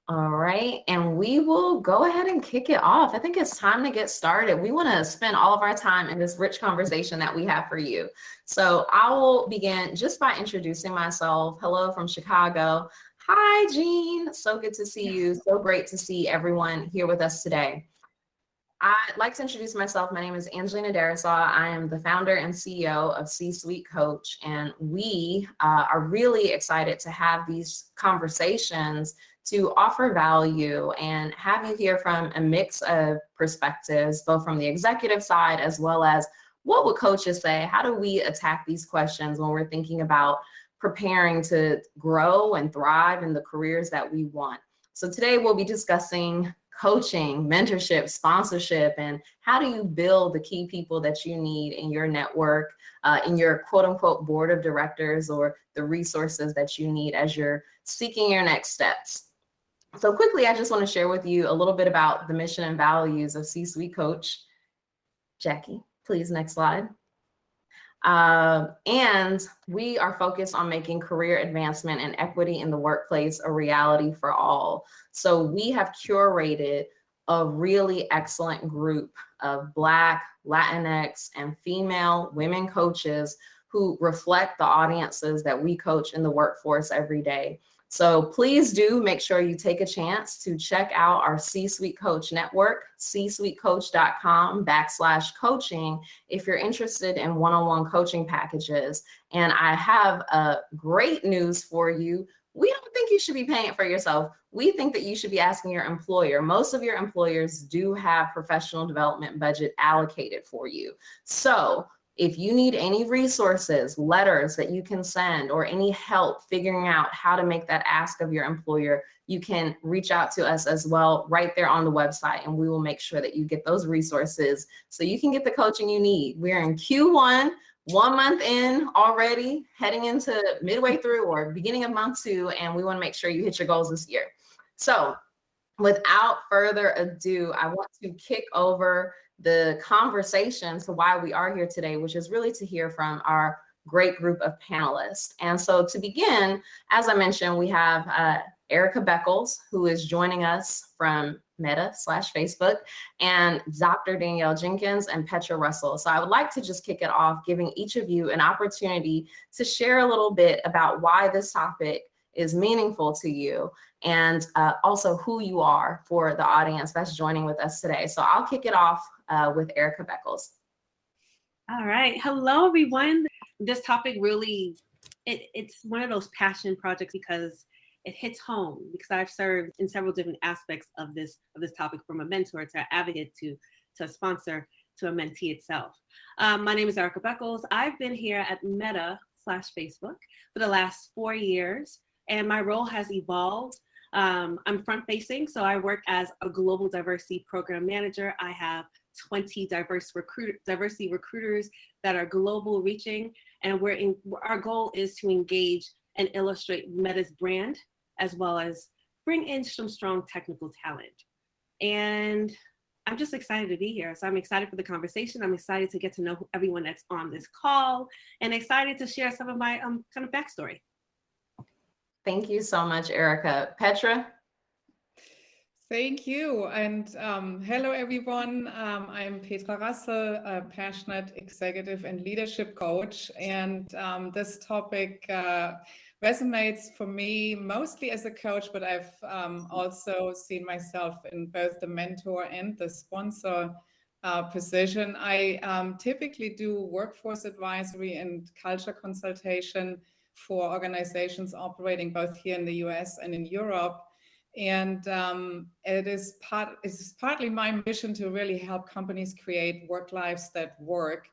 All right, and we will go ahead and kick it off. I think it's time to get started. We want to spend all of our time in this rich conversation that we have for you. So I will begin just by introducing myself. Hello from Chicago. Hi, Jean. So good to see you. So great to see everyone here with us today. I'd like to introduce myself. My name is Angelina Darrisaw. I am the founder and CEO of C-Suite Coach, and we are really excited to have these conversations to offer value and have you hear from a mix of perspectives, both from the executive side as well as what would coaches say? How do we attack these questions when we're thinking about preparing to grow and thrive in the careers that we want? So today we'll be discussing coaching, mentorship, sponsorship, and how do you build the key people that you need in your network, in your quote unquote board of directors, or the resources that you need as you're seeking your next steps. So quickly, I just want to share with you a little bit about the mission and values of C-Suite Coach. Jackie, please, next slide. And we are focused on making career advancement and equity in the workplace a reality for all. So we have curated a really excellent group of Black, Latinx, and female women coaches who reflect the audiences that we coach in the workforce every day. So please do make sure you take a chance to check out our C-Suite Coach Network, csuitecoach.com/coaching, if you're interested in one-on-one coaching packages. And I have great news for you. We don't think you should be paying it for yourself. We think that you should be asking your employer. Most of your employers do have professional development budget allocated for you. So if you need any resources, letters that you can send, or any help figuring out how to make that ask of your employer, you can reach out to us as well right there on the website, and we will make sure that you get those resources so you can get the coaching you need. We're in Q1, 1 month in already, heading into midway through or beginning of month 2, and we want to make sure you hit your goals this year. So without further ado, I want to kick over the conversation to why we are here today, which is really to hear from our great group of panelists. And so to begin, as I mentioned, we have Erika Beckles, who is joining us from Meta/Facebook, and Dr. Danielle Jenkins and Petra Russell. So I would like to just kick it off, giving each of you an opportunity to share a little bit about why this topic is meaningful to you, and also who you are for the audience that's joining with us today. So I'll kick it off with Erika Beckles. All right. Hello, everyone. This topic really, it's one of those passion projects because it hits home, because I've served in several different aspects of this topic, from a mentor to an advocate to a sponsor to a mentee itself. My name is Erika Beckles. I've been here at Meta/Facebook for the last 4 years, and my role has evolved. I'm front-facing, so I work as a global diversity program manager. I have 20 diversity recruiters that are global reaching, and our goal is to engage and illustrate Meta's brand, as well as bring in some strong technical talent. And I'm just excited to be here. So I'm excited for the conversation. I'm excited to get to know everyone that's on this call, and excited to share some of my kind of backstory. Thank you so much, Erika. Petra? Thank you, and hello everyone. I'm Petra Russell, a passionate executive and leadership coach, and this topic resonates for me mostly as a coach, but I've also seen myself in both the mentor and the sponsor position. I typically do workforce advisory and culture consultation for organizations operating both here in the US and in Europe. And it is partly my mission to really help companies create work lives that work.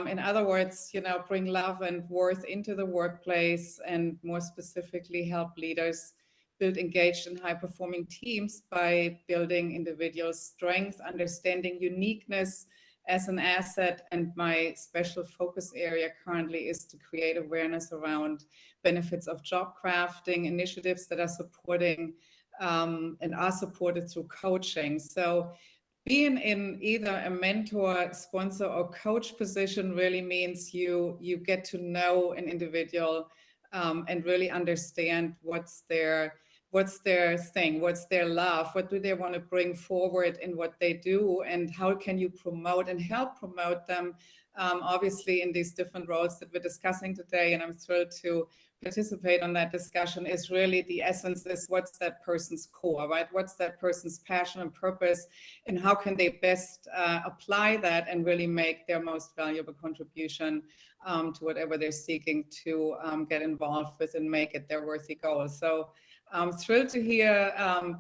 In other words, bring love and worth into the workplace, and more specifically help leaders build engaged and high-performing teams by building individual strength, understanding uniqueness as an asset. And my special focus area currently is to create awareness around benefits of job crafting, initiatives that are supporting and are supported through coaching. So being in either a mentor, sponsor, or coach position really means you get to know an individual and really understand what's their what's their thing, what's their love, what do they want to bring forward in what they do, and how can you promote and help promote them, obviously in these different roles that we're discussing today. And I'm thrilled to participate on that discussion. Is really the essence is what's that person's core, right? What's that person's passion and purpose, and how can they best apply that and really make their most valuable contribution to whatever they're seeking to get involved with and make it their worthy goal. So I'm thrilled to hear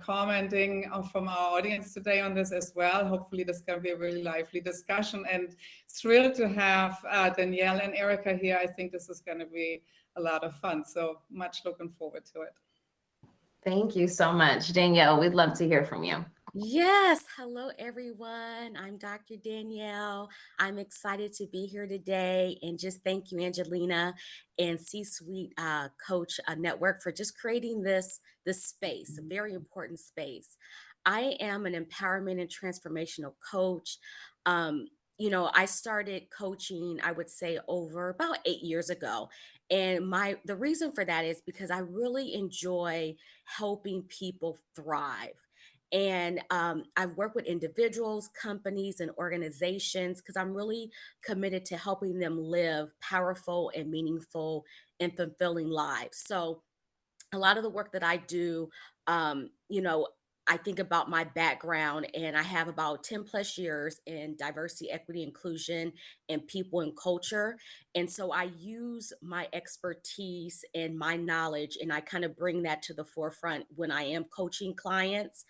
commenting from our audience today on this as well. Hopefully this can be a really lively discussion, and thrilled to have Danielle and Erika here. I think this is going to be a lot of fun. So much looking forward to it. Thank you so much, Danielle. We'd love to hear from you. Yes. Hello, everyone. I'm Dr. Danielle. I'm excited to be here today, and just thank you, Angelina and C-Suite Coach Network, for just creating this space, a very important space. I am an empowerment and transformational coach. I started coaching, I would say, over about 8 years ago. And the reason for that is because I really enjoy helping people thrive. And I've worked with individuals, companies, and organizations because I'm really committed to helping them live powerful and meaningful and fulfilling lives. So a lot of the work that I do, I think about my background, and I have about 10 plus years in diversity, equity, inclusion, and people and culture. And so I use my expertise and my knowledge, and I kind of bring that to the forefront when I am coaching clients.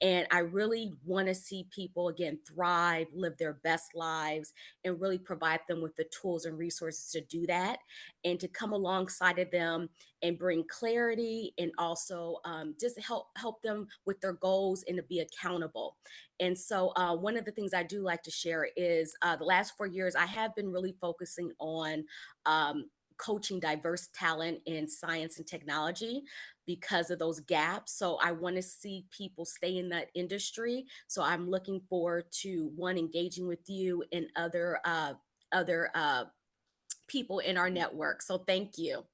And I really want to see people, again, thrive, live their best lives, and really provide them with the tools and resources to do that, and to come alongside of them and bring clarity, and also just help them with their goals and to be accountable. And so one of the things I do like to share is the last 4 years, I have been really focusing on coaching diverse talent in science and technology because of those gaps. So I want to see people stay in that industry. So I'm looking forward to engaging with you and other people in our network. So thank you.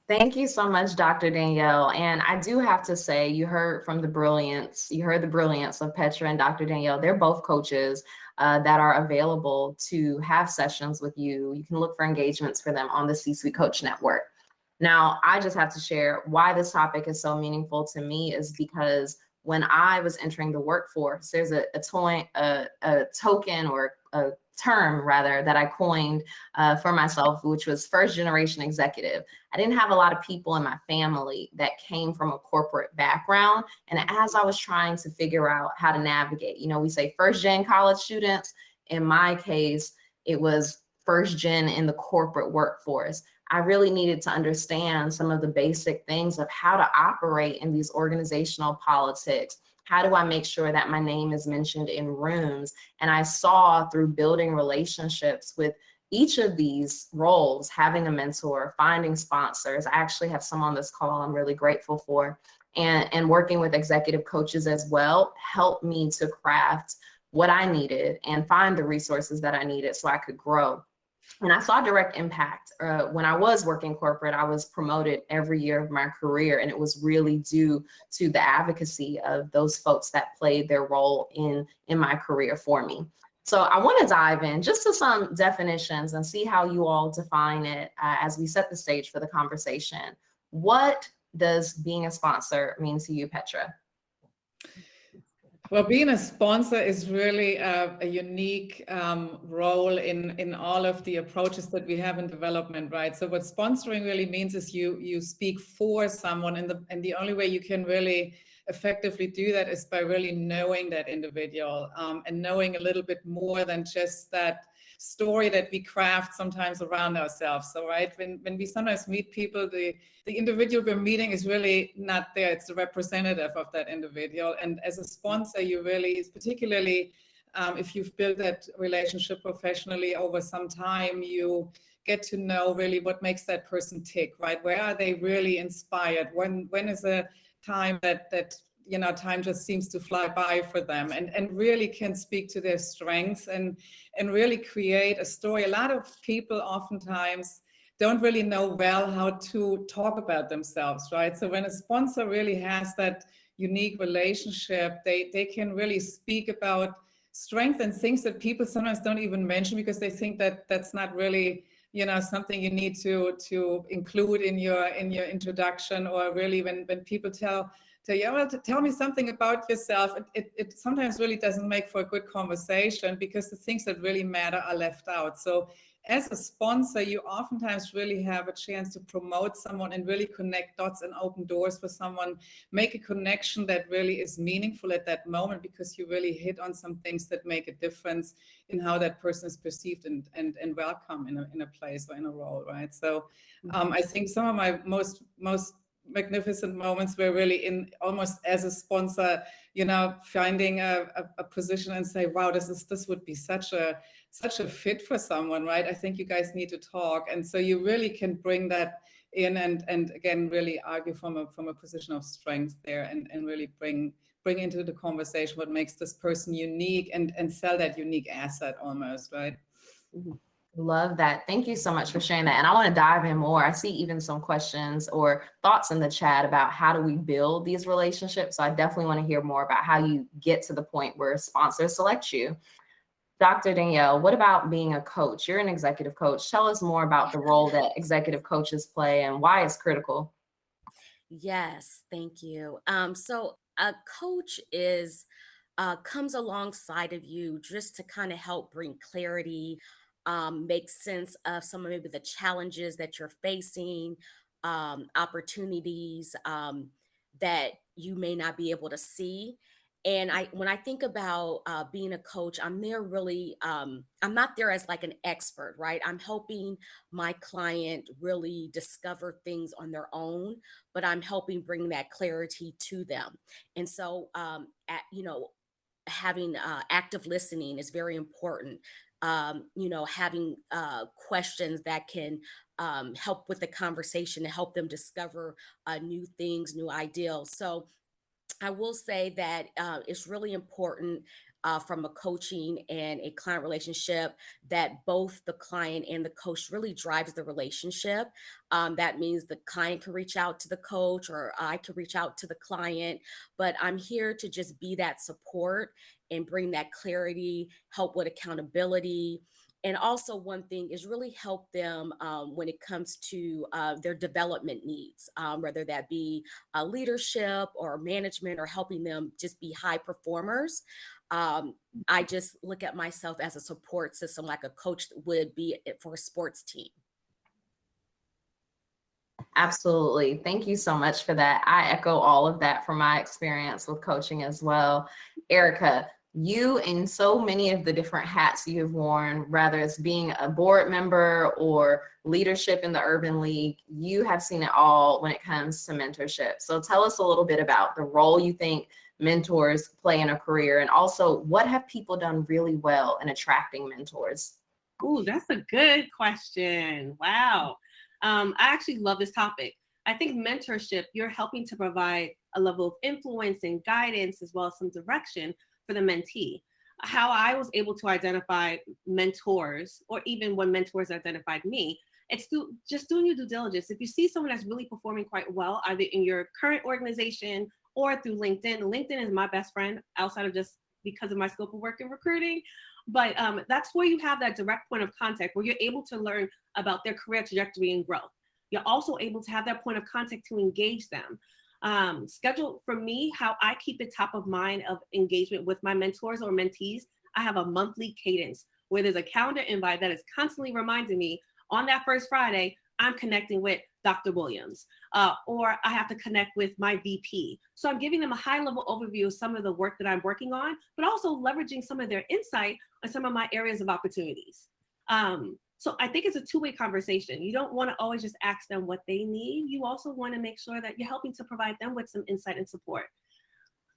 Thank you so much, Dr. Danielle. And I do have to say, you heard the brilliance of Petra and Dr. Danielle. They're both coaches that are available to have sessions with you. You can look for engagements for them on the C-Suite Coach Network. Now, I just have to share why this topic is so meaningful to me is because when I was entering the workforce, there's a token or a term rather that I coined for myself, which was first generation executive. I didn't have a lot of people in my family that came from a corporate background. And as I was trying to figure out how to navigate, we say first gen college students. In my case, it was first gen in the corporate workforce. I really needed to understand some of the basic things of how to operate in these organizational politics. How do I make sure that my name is mentioned in rooms? And I saw through building relationships with each of these roles, having a mentor, finding sponsors. I actually have some on this call I'm really grateful for, and working with executive coaches as well, helped me to craft what I needed and find the resources that I needed so I could grow. And I saw direct impact. When I was working corporate, I was promoted every year of my career, and it was really due to the advocacy of those folks that played their role in my career for me. So I want to dive in just to some definitions and see how you all define it as we set the stage for the conversation. What does being a sponsor mean to you, Petra? Well, being a sponsor is really a unique role in all of the approaches that we have in development, right? So what sponsoring really means is you speak for someone, and the only way you can really effectively do that is by really knowing that individual and knowing a little bit more than just that story that we craft sometimes around ourselves. So right, when we sometimes meet people, the individual we're meeting is really not there. It's a representative of that individual. And as a sponsor, you really, particularly if you've built that relationship professionally over some time, you get to know really what makes that person tick, right? Where are they really inspired? When is a time that time just seems to fly by for them, and really can speak to their strengths and really create a story. A lot of people oftentimes don't really know well how to talk about themselves, right? So when a sponsor really has that unique relationship, they can really speak about strength and things that people sometimes don't even mention because they think that that's not really, you know, something you need to include in your introduction, or really when people tell you, well, tell me something about yourself, it sometimes really doesn't make for a good conversation because the things that really matter are left out. So as a sponsor, you oftentimes really have a chance to promote someone and really connect dots and open doors for someone, make a connection that really is meaningful at that moment, because you really hit on some things that make a difference in how that person is perceived and welcome in a place or in a role, right? So I think some of my most magnificent moments were really in almost as a sponsor, you know, finding a position and say, wow, this would be such a fit for someone, right? I think you guys need to talk. And so you really can bring that in and again, really argue from a position of strength there and really bring into the conversation what makes this person unique and sell that unique asset almost, right? Mm-hmm. Love that. Thank you so much for sharing that. And I want to dive in more. I see even some questions or thoughts in the chat about how do we build these relationships. So I definitely want to hear more about how you get to the point where sponsors select you. Dr. Danielle, what about being a coach? You're an executive coach. Tell us more about the role that executive coaches play and why it's critical. Yes, thank you. So a coach is comes alongside of you just to kind of help bring clarity, make sense of some of maybe the challenges that you're facing, opportunities that you may not be able to see. And when I think about being a coach, I'm there really, I'm not there as like an expert, right? I'm helping my client really discover things on their own, but I'm helping bring that clarity to them. And so, you know, having active listening is very important. You know, having questions that can help with the conversation to help them discover new things, new ideals. So I will say that it's really important from a coaching and a client relationship that both the client and the coach really drives the relationship. That means the client can reach out to the coach or I can reach out to the client, but I'm here to just be that support and bring that clarity, help with accountability. And also one thing is really help them when it comes to their development needs, whether that be leadership or management or helping them just be high performers. I just look at myself as a support system like a coach would be for a sports team. Absolutely. Thank you so much for that. I echo all of that from my experience with coaching as well. Erika, you in so many of the different hats you've worn, whether it's being a board member or leadership in the Urban League, you have seen it all when it comes to mentorship. So tell us a little bit about the role you think mentors play in a career, and also what have people done really well in attracting mentors? Ooh, that's a good question. Wow. I actually love this topic. I think mentorship, you're helping to provide a level of influence and guidance as well as some direction for the mentee. How I was able to identify mentors, or even when mentors identified me, it's through just doing your due diligence. If you see someone that's really performing quite well, either in your current organization or through LinkedIn. LinkedIn is my best friend outside of just because of my scope of work in recruiting. But that's where you have that direct point of contact where you're able to learn about their career trajectory and growth. You're also able to have that point of contact to engage them. Schedule for me, how I keep it top of mind of engagement with my mentors or mentees. I have a monthly cadence where there's a calendar invite that is constantly reminding me on that first Friday, I'm connecting with Dr. Williams, or I have to connect with my VP. So I'm giving them a high level overview of some of the work that I'm working on, but also leveraging some of their insight on some of my areas of opportunities. So I think it's a two-way conversation. You don't want to always just ask them what they need. You also want to make sure that you're helping to provide them with some insight and support.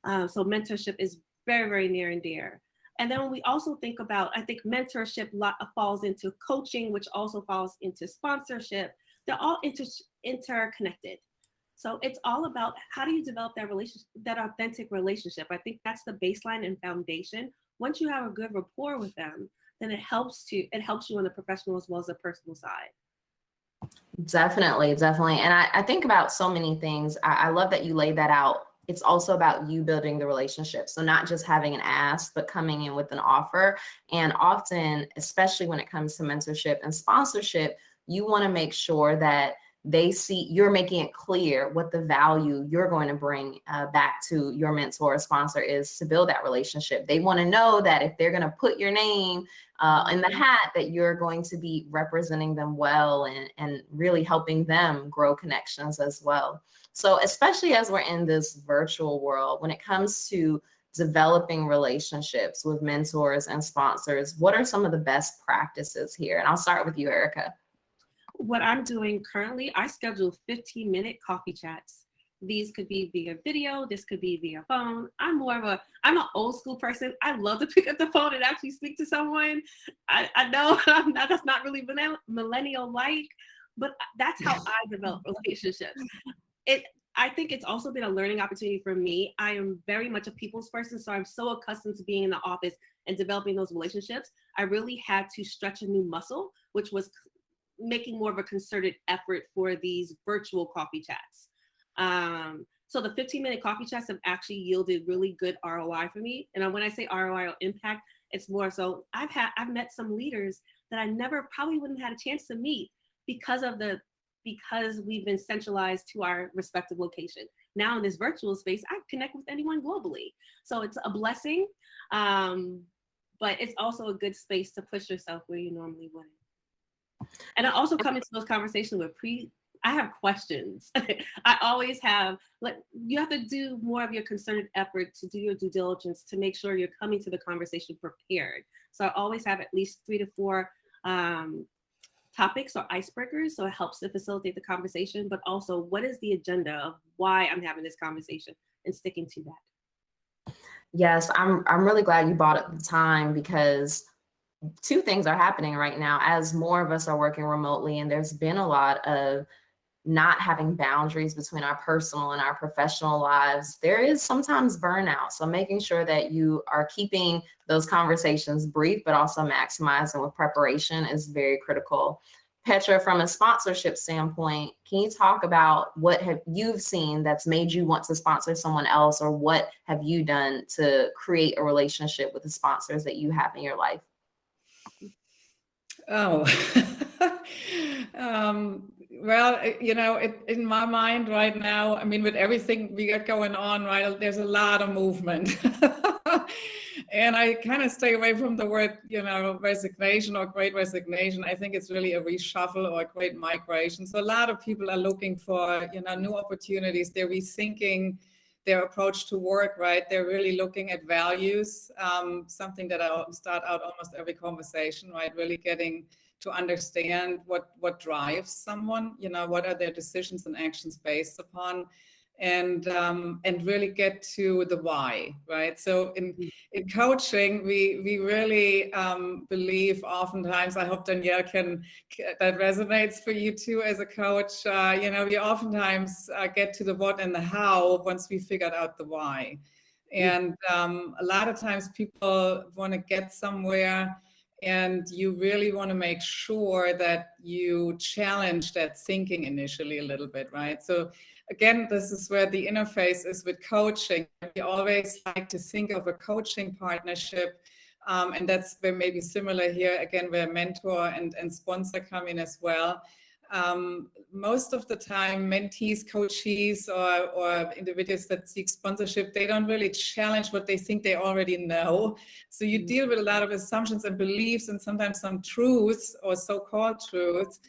So mentorship is very, very near and dear. And then when we also think about, I think mentorship falls into coaching, which also falls into sponsorship. They're all interconnected. So it's all about how do you develop that relationship, that authentic relationship. I think that's the baseline and foundation. Once you have a good rapport with them, then it helps you on the professional as well as the personal side. Definitely. And I think about so many things. I love that you laid that out. It's also about you building the relationship. So not just having an ask, but coming in with an offer. And often, especially when it comes to mentorship and sponsorship, you want to make sure that they see you're making it clear what the value you're going to bring back to your mentor or sponsor is to build that relationship. They want to know that if they're going to put your name in the hat, that you're going to be representing them well and really helping them grow connections as well. So especially as we're in this virtual world, when it comes to developing relationships with mentors and sponsors, what are some of the best practices here? And I'll start with you, Erika. What I'm doing currently, I schedule 15-minute coffee chats. These could be via video, this could be via phone. I'm an old school person. I love to pick up the phone and actually speak to someone. I know that's not really millennial-like, but that's how I develop relationships. I think it's also been a learning opportunity for me. I am very much a people's person, so I'm so accustomed to being in the office and developing those relationships. I really had to stretch a new muscle, which was making more of a concerted effort for these virtual coffee chats. So the 15-minute coffee chats have actually yielded really good ROI for me. And when I say ROI or impact, it's more so I've met some leaders that I never probably wouldn't have had a chance to meet because we've been centralized to our respective location. Now in this virtual space, I connect with anyone globally. So it's a blessing, but it's also a good space to push yourself where you normally wouldn't. And I also come into those conversations with I have questions. I always have, you have to do more of your concerted effort to do your due diligence to make sure you're coming to the conversation prepared. So I always have at least 3 to 4 topics or icebreakers. So it helps to facilitate the conversation, but also what is the agenda of why I'm having this conversation and sticking to that. Yes, I'm really glad you brought up the time, because 2 things are happening right now as more of us are working remotely, and there's been a lot of not having boundaries between our personal and our professional lives. There is sometimes burnout. So making sure that you are keeping those conversations brief, but also maximizing with preparation is very critical. Petra, from a sponsorship standpoint, can you talk about what have you seen that's made you want to sponsor someone else, or what have you done to create a relationship with the sponsors that you have in your life? Oh, well, in my mind right now, I mean, with everything we got going on, right, there's a lot of movement. And I kind of stay away from the word, resignation or great resignation. I think it's really a reshuffle or a great migration. So a lot of people are looking for, new opportunities. They're rethinking their approach to work, right? They're really looking at values, something that I start out almost every conversation, right? Really getting to understand what drives someone, what are their decisions and actions based upon, and really get to the why, right? So in coaching, we really believe oftentimes, I hope Danielle that resonates for you too as a coach, we oftentimes get to the what and the how once we figured out the why. And a lot of times people want to get somewhere, and you really want to make sure that you challenge that thinking initially a little bit, right? So again, this is where the interface is with coaching. We always like to think of a coaching partnership, and that's where maybe similar here, again, where mentor and sponsor come in as well. Most of the time, mentees, coachees, or individuals that seek sponsorship, they don't really challenge what they think they already know. So you deal with a lot of assumptions and beliefs, and sometimes some truths or so-called truths.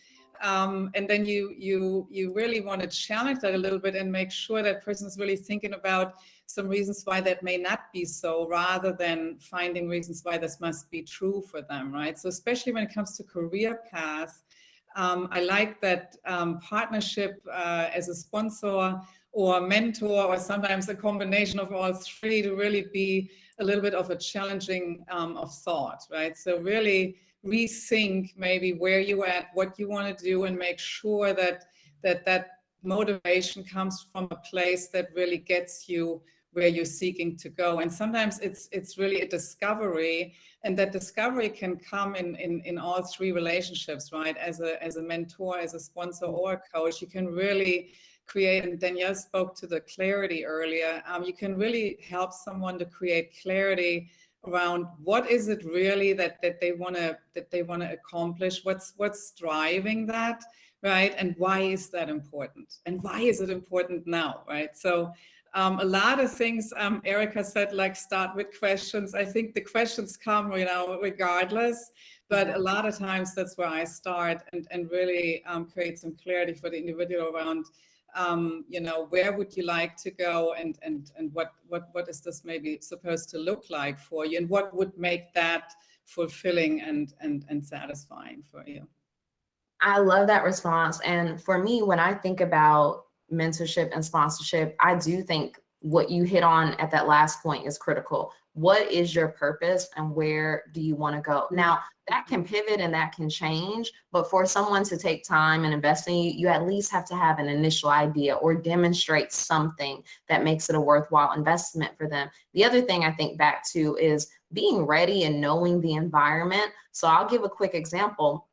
And then you really want to challenge that a little bit and make sure that person is really thinking about some reasons why that may not be so, rather than finding reasons why this must be true for them, right? So especially when it comes to career paths, I like that partnership as a sponsor or mentor, or sometimes a combination of all 3, to really be a little bit of a challenging of thought, right? So really rethink maybe where you're at, what you want to do, and make sure that motivation comes from a place that really gets you where you're seeking to go. And sometimes it's really a discovery, and that discovery can come in all three relationships, right? As a mentor, as a sponsor, or a coach, you can really create, and Danielle spoke to the clarity earlier, you can really help someone to create clarity around what is it really that they want to accomplish, what's driving that, right? And why is that important? And why is it important now, right? So a lot of things, Erika said, like start with questions. I think the questions come, regardless, but a lot of times that's where I start and really create some clarity for the individual around, where would you like to go, and what is this maybe supposed to look like for you, and what would make that fulfilling and satisfying for you. I love that response. And for me, when I think about mentorship and sponsorship, I do think what you hit on at that last point is critical. What is your purpose and where do you want to go? Now, that can pivot and that can change, but for someone to take time and invest in you, you at least have to have an initial idea or demonstrate something that makes it a worthwhile investment for them. The other thing I think back to is being ready and knowing the environment. So I'll give a quick example.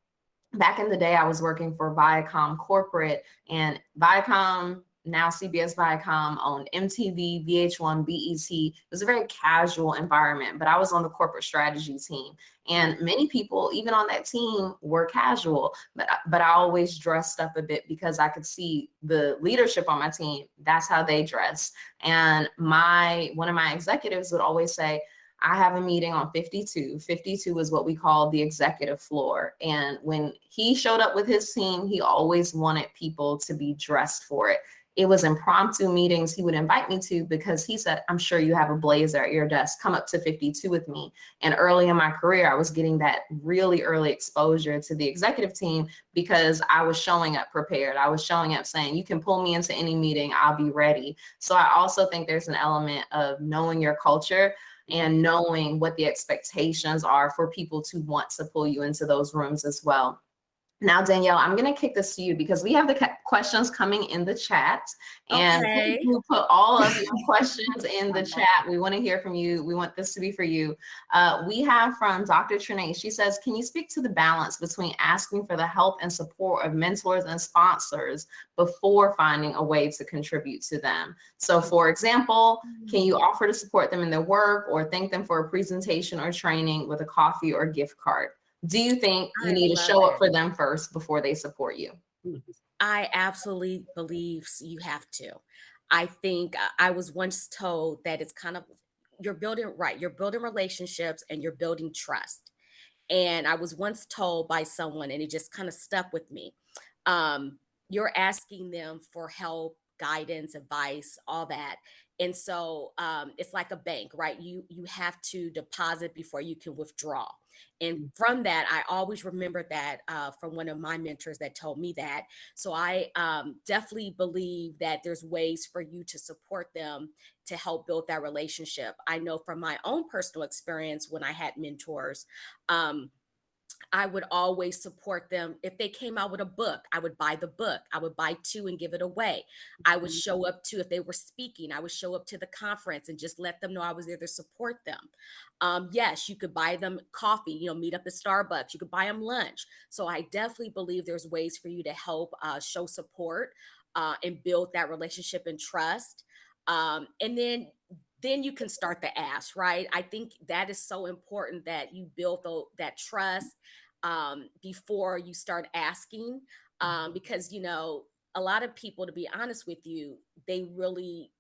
Back in the day, I was working for Viacom Corporate, and Viacom, now CBS Viacom, owned MTV, VH1, BET. It was a very casual environment, but I was on the corporate strategy team. And many people, even on that team, were casual, but I always dressed up a bit because I could see the leadership on my team. That's how they dress. And one of my executives would always say, I have a meeting on 52. 52 is what we call the executive floor. And when he showed up with his team, he always wanted people to be dressed for it. It was impromptu meetings he would invite me to because he said, I'm sure you have a blazer at your desk. Come up to 52 with me. And early in my career, I was getting that really early exposure to the executive team because I was showing up prepared. I was showing up saying, you can pull me into any meeting, I'll be ready. So I also think there's an element of knowing your culture and knowing what the expectations are for people to want to pull you into those rooms as well. Now, Danielle, I'm going to kick this to you because we have the questions coming in the chat. And Okay. you put all of your questions in the chat. We want to hear from you. We want this to be for you. We have from Dr. Trinae. She says, can you speak to the balance between asking for the help and support of mentors and sponsors before finding a way to contribute to them? So, for example, can you offer to support them in their work or thank them for a presentation or training with a coffee or gift card? Do you think you need to show up for them first before they support you? I absolutely believe you have to. I think I was once told that it's kind of, you're building relationships and you're building trust. And I was once told by someone, and it just kind of stuck with me. You're asking them for help, guidance, advice, all that. And so it's like a bank, right? You have to deposit before you can withdraw. And from that, I always remember that from one of my mentors that told me that. So I definitely believe that there's ways for you to support them to help build that relationship. I know from my own personal experience when I had mentors, I would always support them. If they came out with a book, I would buy the book. I would buy 2 and give it away. I would show up to, if they were speaking, I would show up to the conference and just let them know I was there to support them. Yes, you could buy them coffee, meet up at Starbucks. You could buy them lunch. So I definitely believe there's ways for you to help show support and build that relationship and trust. And then you can start the ask, right? I think that is so important that you build that trust before you start asking, because, a lot of people, to be honest with you, they really,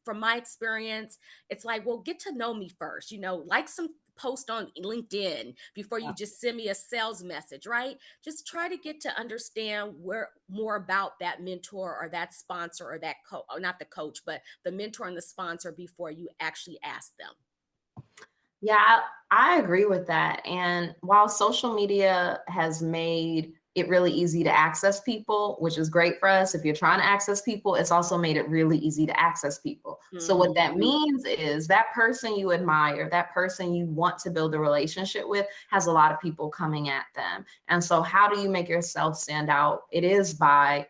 from my experience, it's like, well, get to know me first, like some post on LinkedIn before you just send me a sales message, right? Just try to get to understand more about that mentor or that sponsor or that or not the coach, but the mentor and the sponsor before you actually ask them. Yeah, I agree with that. And while social media has made it really easy to access people, which is great for us. If you're trying to access people, it's also made it really easy to access people. So what that means is that person you admire, that person you want to build a relationship with, has a lot of people coming at them. And so how do you make yourself stand out? It is by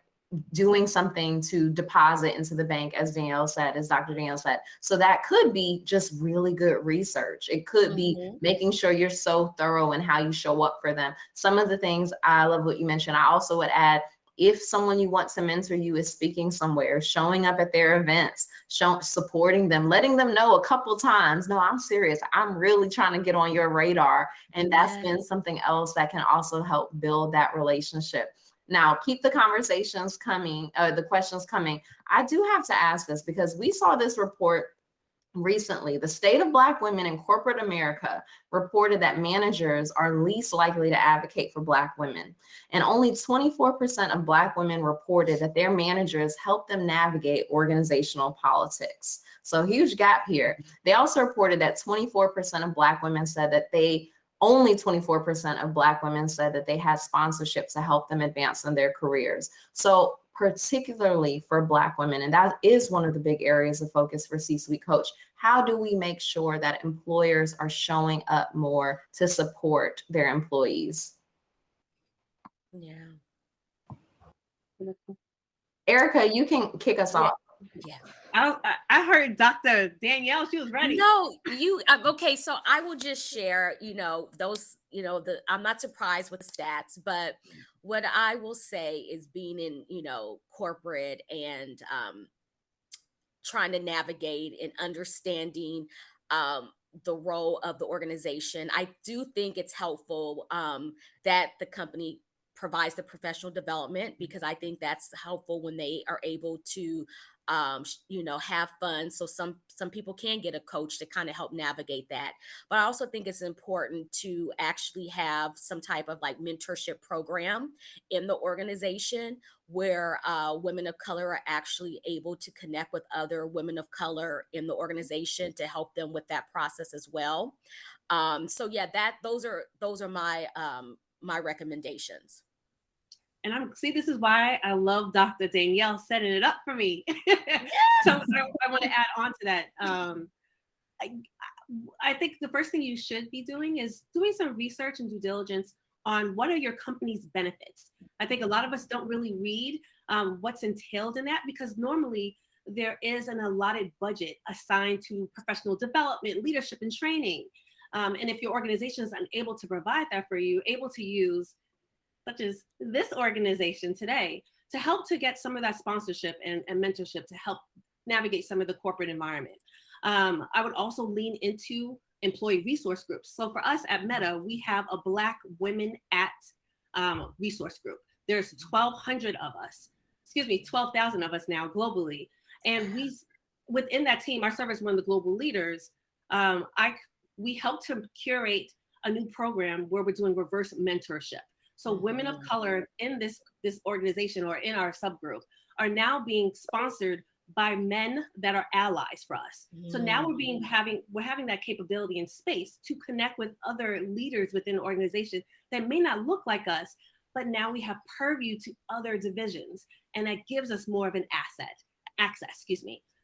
doing something to deposit into the bank, as Danielle said, as Dr. Danielle said. So that could be just really good research. It could be making sure you're so thorough in how you show up for them. Some of the things, I love what you mentioned. I also would add, if someone you want to mentor you is speaking somewhere, showing up at their events, supporting them, letting them know a couple times, no, I'm serious. I'm really trying to get on your radar. And that's been something else that can also help build that relationship. Now, keep the conversations coming, the questions coming. I do have to ask this because we saw this report recently. The state of Black women in corporate America reported that managers are least likely to advocate for Black women. And only 24% of Black women reported that their managers help them navigate organizational politics. So huge gap here. They also reported that 24% of Black women said that only 24% of Black women said that they had sponsorship to help them advance in their careers. So particularly for Black women, and that is one of the big areas of focus for C-Suite Coach, how do we make sure that employers are showing up more to support their employees? Yeah. Erika, you can kick us off. Yeah. I heard Dr. Danielle, she was ready. No, okay. So I will just share, those, I'm not surprised with the stats, but what I will say is being in, corporate and trying to navigate and understanding the role of the organization. I do think it's helpful that the company provides the professional development, because I think that's helpful when they are able to have fun. So some people can get a coach to kind of help navigate that. But I also think it's important to actually have some type of like mentorship program in the organization where women of color are actually able to connect with other women of color in the organization to help them with that process as well. So yeah, those are my my recommendations. And this is why I love Dr. Danielle setting it up for me. So I want to add on to that. I think the first thing you should be doing is doing some research and due diligence on what are your company's benefits. I think a lot of us don't really read what's entailed in that, because normally there is an allotted budget assigned to professional development, leadership, and training. And if your organization is unable to provide that for you, able to use such as this organization today to help to get some of that sponsorship and mentorship to help navigate some of the corporate environment. I would also lean into employee resource groups. So for us at Meta, we have a Black Women at resource group. There's 1,200 of us, 12,000 of us now globally. And within that team, our service, one of the global leaders, we help to curate a new program where we're doing reverse mentorship. So women of color in this organization or in our subgroup are now being sponsored by men that are allies for us. So now we're having that capability and space to connect with other leaders within the organization that may not look like us, but now we have purview to other divisions, and that gives us more of an access.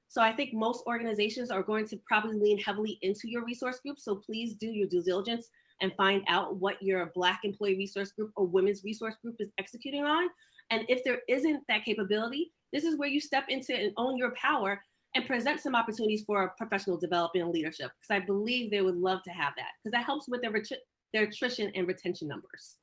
So I think most organizations are going to probably lean heavily into your resource group. So please do your due diligence and find out what your Black employee resource group or women's resource group is executing on. And if there isn't that capability, this is where you step into and own your power and present some opportunities for professional development and leadership, because I believe they would love to have that, because that helps with their attrition and retention numbers.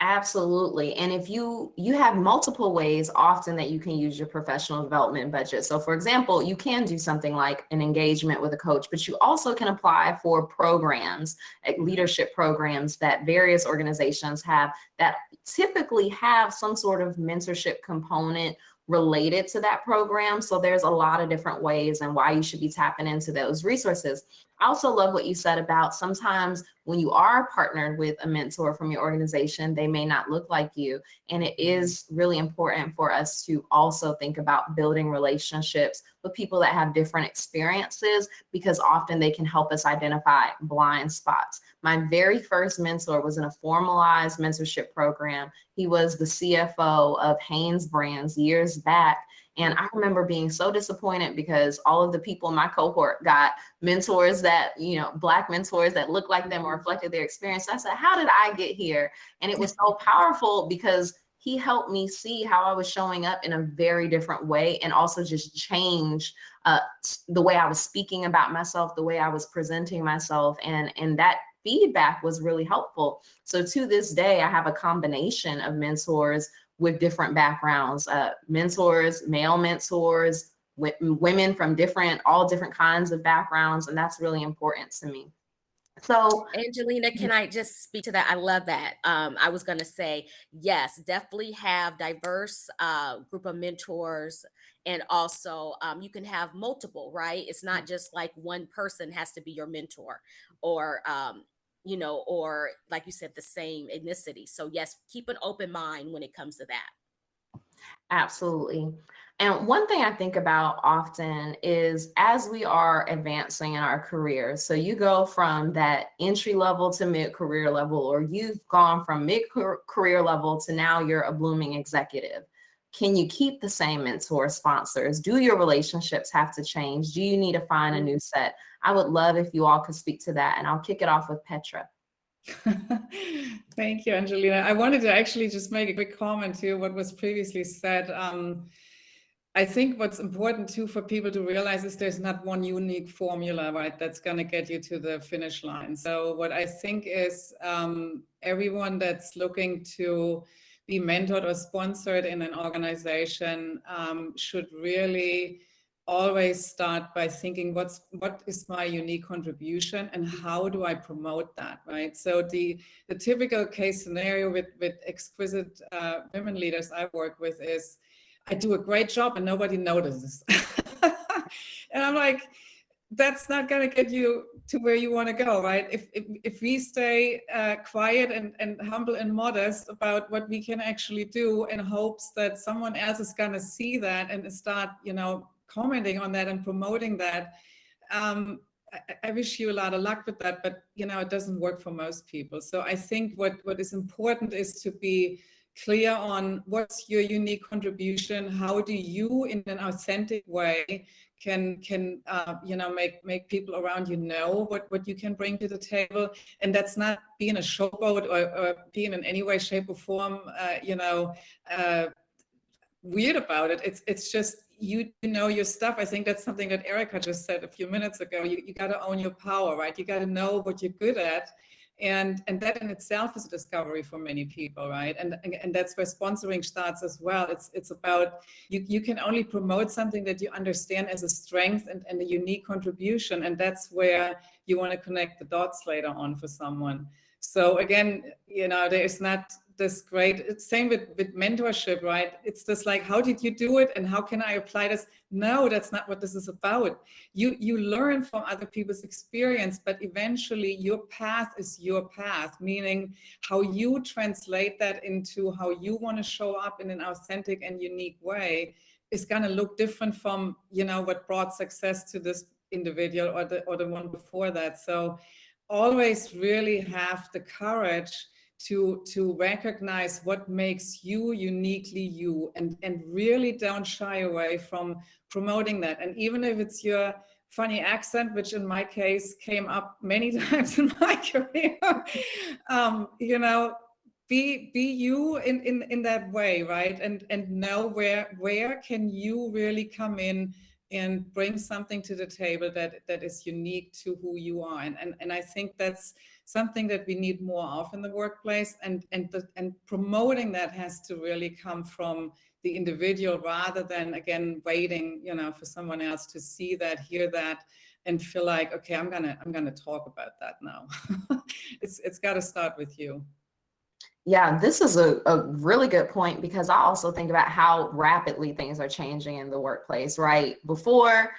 Absolutely. And if you have multiple ways often that you can use your professional development budget. So for example, you can do something like an engagement with a coach, but you also can apply for programs, leadership programs that various organizations have that typically have some sort of mentorship component related to that program. So there's a lot of different ways and why you should be tapping into those resources. I also love what you said about sometimes when you are partnered with a mentor from your organization, they may not look like you. And it is really important for us to also think about building relationships with people that have different experiences, because often they can help us identify blind spots. My very first mentor was in a formalized mentorship program. He was the CFO of Hanes Brands years back. And I remember being so disappointed because all of the people in my cohort got mentors that, Black mentors that looked like them or reflected their experience. So I said, how did I get here? And it was so powerful because he helped me see how I was showing up in a very different way, and also just change the way I was speaking about myself, the way I was presenting myself. And that feedback was really helpful. So to this day, I have a combination of mentors with different backgrounds, mentors, male mentors, women from all different kinds of backgrounds. And that's really important to me. So Angelina, can I just speak to that? I love that. I was going to say, yes, definitely have diverse group of mentors. And also you can have multiple, right? It's not just like one person has to be your mentor, or, or like you said, the same ethnicity. So yes, keep an open mind when it comes to that. absolutely. And one thing I think about often is as we are advancing in our careers, so you go from that entry level to mid-career level, or you've gone from mid-career level to now you're a blooming executive. Can you keep the same mentor sponsors? Do your relationships have to change? Do you need to find a new set? I would love if you all could speak to that, and I'll kick it off with Petra. Thank you, Angelina. I wanted to actually just make a quick comment to what was previously said. I think what's important too for people to realize is there's not one unique formula, right, that's going to get you to the finish line. So what I think is everyone that's looking to be mentored or sponsored in an organization should really always start by thinking what is my unique contribution and how do I promote that, right? So the typical case scenario with exquisite women leaders I work with is I do a great job and nobody notices. And I'm like, that's not going to get you to where you want to go, right? If we stay quiet and humble and modest about what we can actually do in hopes that someone else is going to see that and start, commenting on that and promoting that, I wish you a lot of luck with that, but it doesn't work for most people. So I think what is important is to be clear on what's your unique contribution. How do you, in an authentic way, can make people around you know what you can bring to the table. And that's not being a showboat or being in any way, shape, or form, weird about it. It's just you know your stuff. I think that's something that Erika just said a few minutes ago. You got to own your power, right? You got to know what you're good at. And that in itself is a discovery for many people, right? And that's where sponsoring starts as well. It's about you can only promote something that you understand as a strength and a unique contribution, and that's where you want to connect the dots later on for someone. So again, there is not this great, same with mentorship, right? It's just like, how did you do it and how can I apply this? No, that's not what this is about. You learn from other people's experience, but eventually your path is your path, meaning how you translate that into how you want to show up in an authentic and unique way is going to look different from, what brought success to this individual or the one before that. So always really have the courage to recognize what makes you uniquely you, and really don't shy away from promoting that. And even if it's your funny accent, which in my case came up many times in my career, be you in that way, right? And know where can you really come in and bring something to the table that is unique to who you are. And I think that's something that we need more of in the workplace, and promoting that has to really come from the individual rather than, again, waiting, for someone else to see that, hear that, and feel like, okay, I'm gonna talk about that now. It's got to start with you. Yeah, this is a really good point, because I also think about how rapidly things are changing in the workplace, right? Before,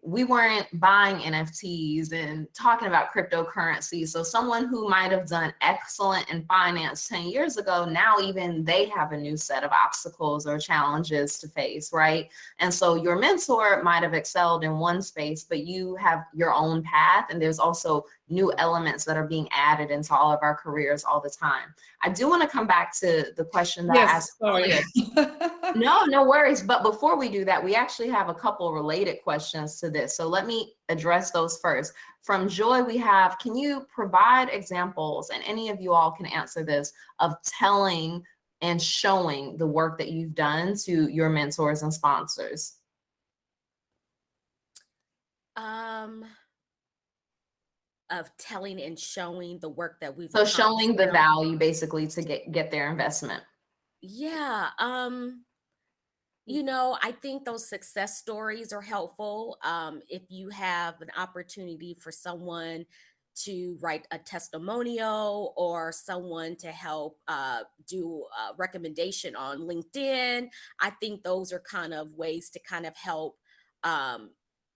we weren't buying NFTs and talking about cryptocurrency. So someone who might have done excellent in finance 10 years ago, now even they have a new set of obstacles or challenges to face, right? And so your mentor might have excelled in one space, but you have your own path. And there's also new elements that are being added into all of our careers all the time. I do want to come back to the question that I asked earlier. No worries. But before we do that, we actually have a couple related questions to this. So let me address those first. From Joy, we have, can you provide examples, and any of you all can answer this, of telling and showing the work that you've done to your mentors and sponsors? Of telling and showing the work that we've So accomplished. showing the value basically to get their investment. Yeah. I think those success stories are helpful. If you have an opportunity for someone to write a testimonial or someone to help do a recommendation on LinkedIn, I think those are kind of ways to kind of help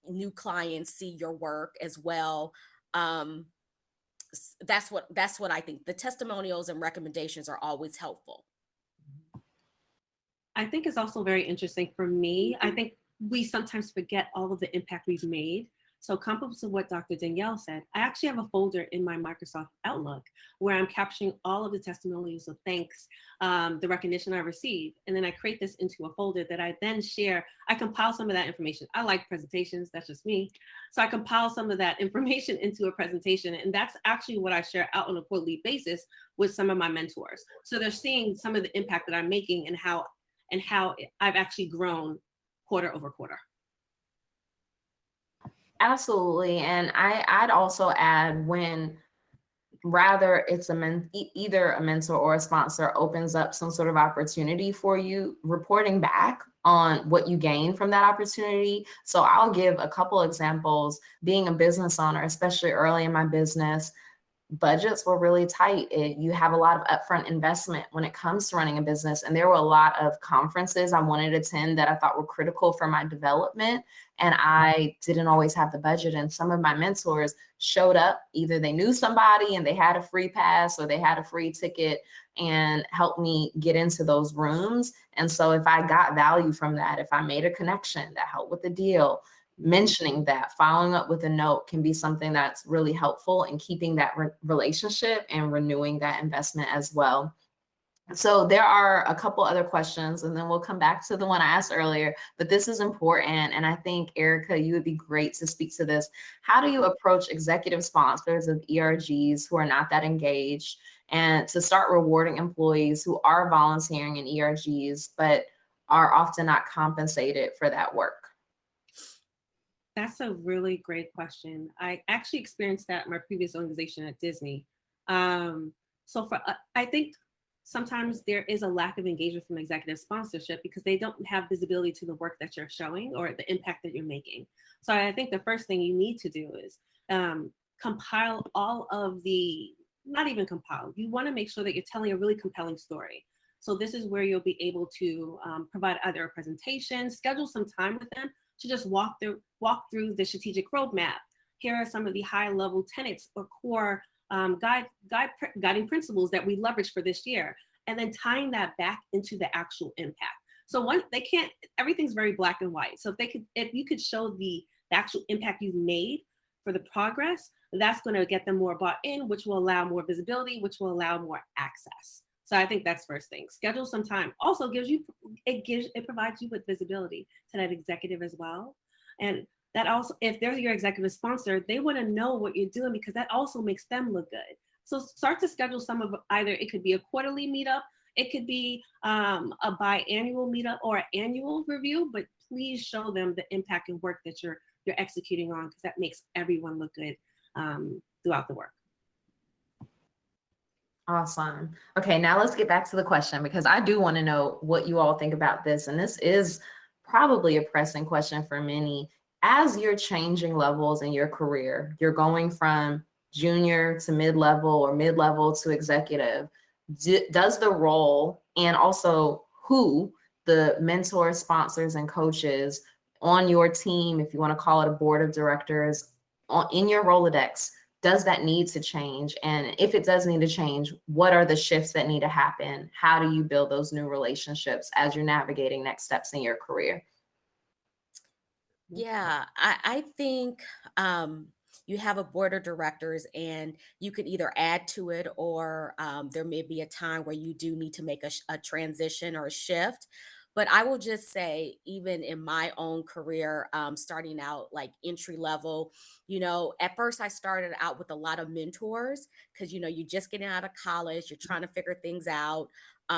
new clients see your work as well. That's what I think. The testimonials and recommendations are always helpful. I think it's also very interesting for me. I think we sometimes forget all of the impact we've made. So comparable to what Dr. Danielle said, I actually have a folder in my Microsoft Outlook where I'm capturing all of the testimonials of thanks, the recognition I received. And then I create this into a folder that I then share. I compile some of that information. I like presentations, that's just me. So I compile some of that information into a presentation. And that's actually what I share out on a quarterly basis with some of my mentors. So they're seeing some of the impact that I'm making and how I've actually grown quarter over quarter. Absolutely. And I'd also add, when rather it's either a mentor or a sponsor opens up some sort of opportunity for you, reporting back on what you gain from that opportunity. So I'll give a couple examples. Being a business owner, especially early in my business, budgets were really tight. You have a lot of upfront investment when it comes to running a business. And there were a lot of conferences I wanted to attend that I thought were critical for my development. And I didn't always have the budget. And some of my mentors showed up. Either they knew somebody and they had a free pass, or they had a free ticket, and helped me get into those rooms. And so if I got value from that, if I made a connection that helped with the deal, mentioning that, following up with a note can be something that's really helpful in keeping that relationship and renewing that investment as well. So there are a couple other questions, and then we'll come back to the one I asked earlier, but this is important. And I think, Erika, you would be great to speak to this. How do you approach executive sponsors of ERGs who are not that engaged, and to start rewarding employees who are volunteering in ERGs, but are often not compensated for that work? That's a really great question. I actually experienced that in my previous organization at Disney. I think sometimes there is a lack of engagement from executive sponsorship because they don't have visibility to the work that you're showing or the impact that you're making. So I think the first thing you need to do is compile all of the, not even compile, you want to make sure that you're telling a really compelling story. So this is where you'll be able to provide either a presentation, schedule some time with them to just walk through the strategic roadmap. Here are some of the high-level tenets or core guiding principles that we leverage for this year, and then tying that back into the actual impact. So everything's very black and white. So if you could show the actual impact you've made for the progress, that's going to get them more bought in, which will allow more visibility, which will allow more access. So I think that's first thing. Schedule some time. Also it provides you with visibility to that executive as well. And that also, if they're your executive sponsor, they want to know what you're doing because that also makes them look good. So start to schedule some of either, it could be a quarterly meetup, it could be a biannual meetup or an annual review, but please show them the impact and work that you're executing on, because that makes everyone look good throughout the work. Awesome. Okay, now let's get back to the question, because I do want to know what you all think about this. And this is probably a pressing question for many. As you're changing levels in your career, you're going from junior to mid-level or mid-level to executive, does the role, and also who, the mentors, sponsors, and coaches on your team, if you want to call it a board of directors, in your Rolodex, does that need to change? And if it does need to change, what are the shifts that need to happen? How do you build those new relationships as you're navigating next steps in your career? Yeah, I think you have a board of directors, and you could either add to it, or there may be a time where you do need to make a transition or a shift. But I will just say, even in my own career, starting out like entry level, at first I started out with a lot of mentors because, you're just getting out of college, you're trying to figure things out.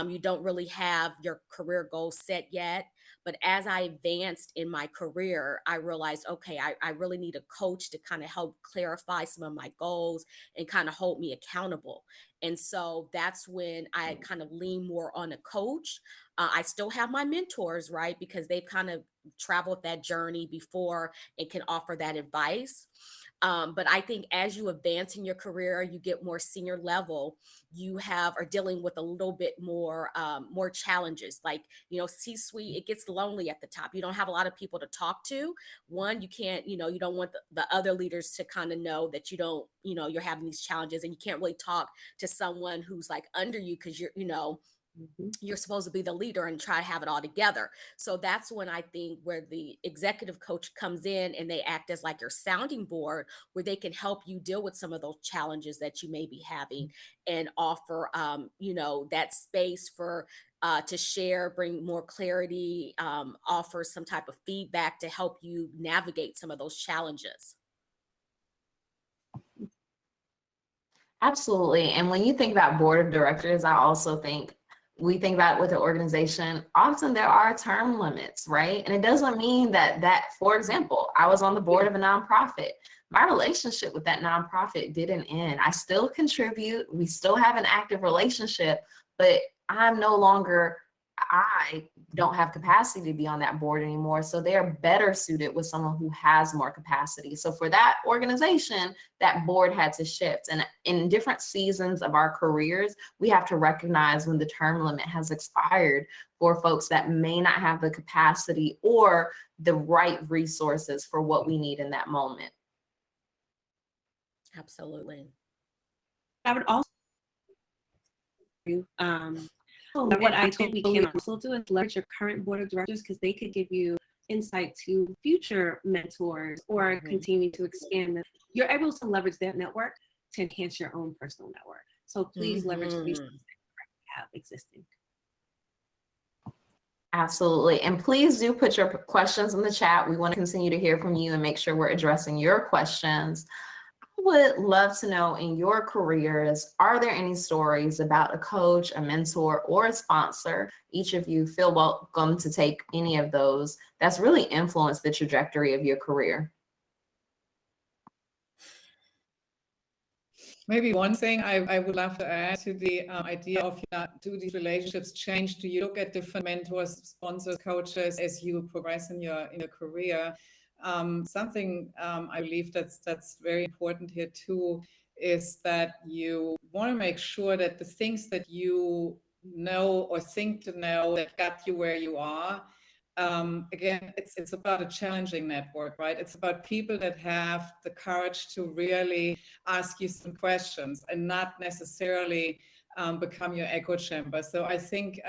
You don't really have your career goals set yet. But as I advanced in my career, I realized, okay, I really need a coach to kind of help clarify some of my goals and kind of hold me accountable. And so that's when I kind of lean more on a coach. I still have my mentors, right? Because they've kind of traveled that journey before and can offer that advice. But I think as you advance in your career, you get more senior level, you are dealing with a little bit more challenges. Like, C-suite, it gets lonely at the top. You don't have a lot of people to talk to. One, you can't, you don't want the other leaders to kind of know that you don't, you're having these challenges, and you can't really talk to someone who's like under you because you're supposed to be the leader and try to have it all together. So that's when I think where the executive coach comes in, and they act as like your sounding board, where they can help you deal with some of those challenges that you may be having, and offer, that space for to share, bring more clarity, offer some type of feedback to help you navigate some of those challenges. Absolutely. And when you think about board of directors, I also think we think about with an organization, often there are term limits, right? And it doesn't mean that, for example, I was on the board of a nonprofit. My relationship with that nonprofit didn't end. I still contribute. We still have an active relationship, but I don't have capacity to be on that board anymore. So they're better suited with someone who has more capacity. So for that organization, that board had to shift. And in different seasons of our careers, we have to recognize when the term limit has expired for folks that may not have the capacity or the right resources for what we need in that moment. Absolutely. I would also what I think we can also do is leverage your current board of directors, because they could give you insight to future mentors or continue to expand them. You're able to leverage that network to enhance your own personal network. So please leverage the resources that you have existing. Absolutely. And please do put your questions in the chat. We want to continue to hear from you and make sure we're addressing your questions. I would love to know, in your careers, are there any stories about a coach, a mentor, or a sponsor? Each of you feel welcome to take any of those that's really influenced the trajectory of your career. Maybe one thing I would love to add to the idea of, do these relationships change? Do you look at different mentors, sponsors, coaches as you progress in your career? Something I believe that's very important here too is that you want to make sure that the things that you know or think to know that got you where you are, again, it's about a challenging network, right? It's about people that have the courage to really ask you some questions and not necessarily become your echo chamber. So I think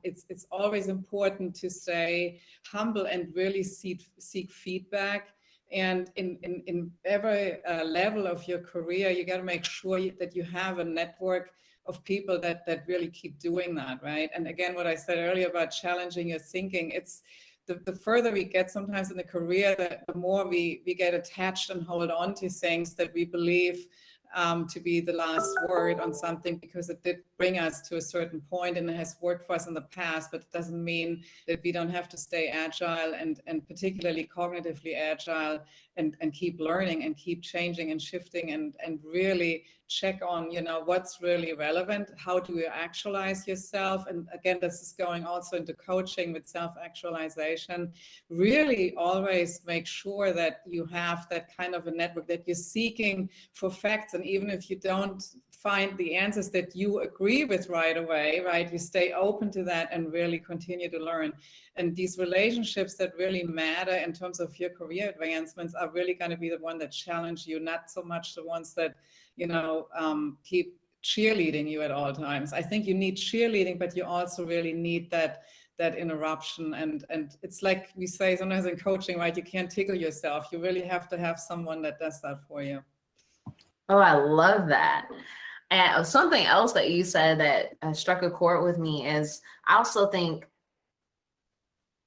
it's always important to stay humble and really seek feedback. And in every level of your career, you got to make sure that you have a network of people that really keep doing that, right? And again, what I said earlier about challenging your thinking, it's the further we get sometimes in the career, the more we get attached and hold on to things that we believe to be the last word on something, because it did bring us to a certain point and it has worked for us in the past, but it doesn't mean that we don't have to stay agile and particularly cognitively agile and keep learning and keep changing and shifting and really check on, what's really relevant. How do you actualize yourself? And again, this is going also into coaching with self-actualization. Really always make sure that you have that kind of a network, that you're seeking for facts. And even if you don't find the answers that you agree with right away, right, you stay open to that and really continue to learn. And these relationships that really matter in terms of your career advancements are really going to be the one that challenge you, not so much the ones that keep cheerleading you at all times. I think you need cheerleading, but you also really need that interruption. And it's like we say sometimes in coaching, right? You can't tickle yourself. You really have to have someone that does that for you. Oh, I love that. And something else that you said that struck a chord with me is, I also think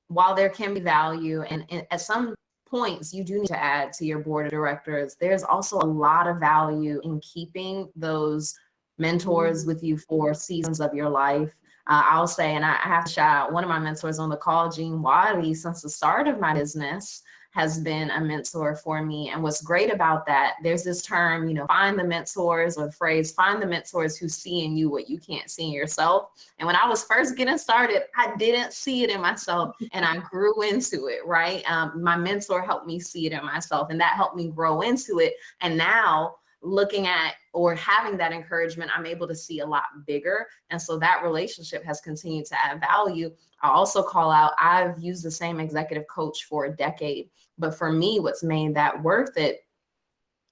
while there can be value, and at some points you do need to add to your board of directors, there's also a lot of value in keeping those mentors with you for seasons of your life. I'll say, and I have to shout out one of my mentors on the call, Jean Waddy, since the start of my business, has been a mentor for me. And what's great about that, there's this term, find the mentors, or the phrase, find the mentors who see in you what you can't see in yourself. And when I was first getting started, I didn't see it in myself, and I grew into it, right? My mentor helped me see it in myself, and that helped me grow into it. And now, looking at or having that encouragement, I'm able to see a lot bigger. And so that relationship has continued to add value. I also call out, I've used the same executive coach for a decade, but for me, what's made that worth it